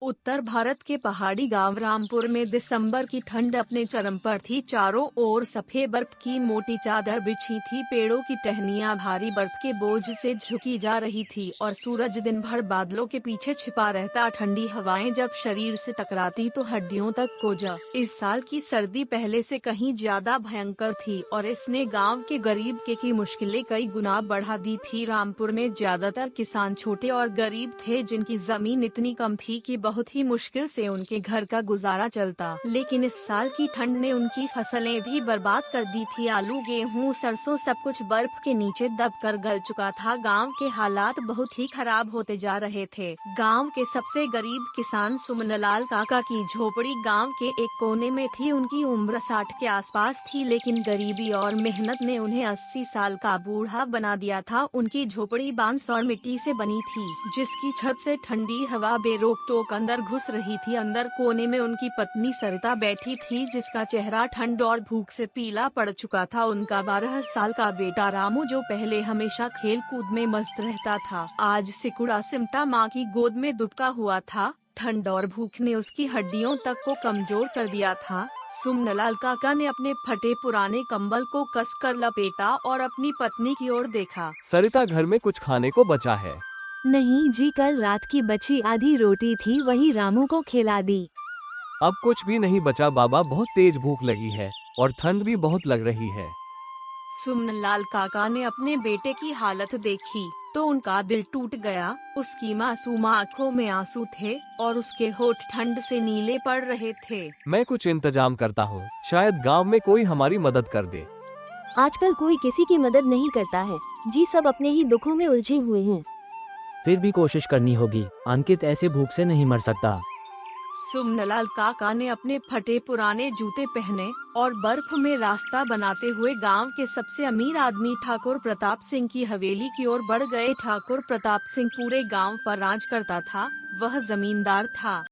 उत्तर भारत के पहाड़ी गांव रामपुर में दिसंबर की ठंड अपने चरम पर थी। चारों ओर सफेद बर्फ की मोटी चादर बिछी थी। पेड़ों की टहनियां भारी बर्फ के बोझ से झुकी जा रही थी और सूरज दिन भर बादलों के पीछे छिपा रहता। ठंडी हवाएं जब शरीर से टकराती तो हड्डियों तक कोजा। इस साल की सर्दी पहले से कहीं ज्यादा भयंकर थी और इसने गाँव के गरीब की मुश्किलें कई गुना बढ़ा दी थी। रामपुर में ज्यादातर किसान छोटे और गरीब थे, जिनकी जमीन इतनी कम थी कि बहुत ही मुश्किल से उनके घर का गुजारा चलता। लेकिन इस साल की ठंड ने उनकी फसलें भी बर्बाद कर दी थी। आलू, गेहूं, सरसों सब कुछ बर्फ के नीचे दबकर गल चुका था। गांव के हालात बहुत ही खराब होते जा रहे थे। गांव के सबसे गरीब किसान सुमनलाल काका की झोपड़ी गांव के एक कोने में थी। उनकी उम्र 60 के आसपास थी, लेकिन गरीबी और मेहनत ने उन्हें 80 साल का बूढ़ा बना दिया था। उनकी झोपड़ी बांस और मिट्टी से बनी थी, जिसकी छत से ठंडी हवा बेरोक टोक अंदर घुस रही थी। अंदर कोने में उनकी पत्नी सरिता बैठी थी, जिसका चेहरा ठंड और भूख से पीला पड़ चुका था। उनका 12 साल का बेटा रामू, जो पहले हमेशा खेल कूद में मस्त रहता था, आज सिकुड़ा सिमटा माँ की गोद में दुबका हुआ था। ठंड और भूख ने उसकी हड्डियों तक को कमजोर कर दिया था। सुमनलाल काका ने अपने फटे पुराने कंबल को कसकर लपेटा और अपनी पत्नी की ओर देखा। सरिता, घर में कुछ खाने को बचा है? नहीं जी, कल रात की बची आधी रोटी थी, वही रामू को खिला दी। अब कुछ भी नहीं बचा बाबा, बहुत तेज भूख लगी है और ठंड भी बहुत लग रही है। सुमनलाल काका ने अपने बेटे की हालत देखी तो उनका दिल टूट गया। उसकी मासूम आंखों में आंसू थे और उसके होठ ठंड से नीले पड़ रहे थे। मैं कुछ इंतजाम करता हूँ, शायद गांव में कोई हमारी मदद कर दे। आजकल कोई किसी की मदद नहीं करता है जी, सब अपने ही दुखों में उलझे हुए हैं। फिर भी कोशिश करनी होगी, अंकित ऐसे भूख से नहीं मर सकता। सुमनलाल काका ने अपने फटे पुराने जूते पहने और बर्फ में रास्ता बनाते हुए गांव के सबसे अमीर आदमी ठाकुर प्रताप सिंह की हवेली की ओर बढ़ गए। ठाकुर प्रताप सिंह पूरे गांव पर राज करता था। वह जमींदार था।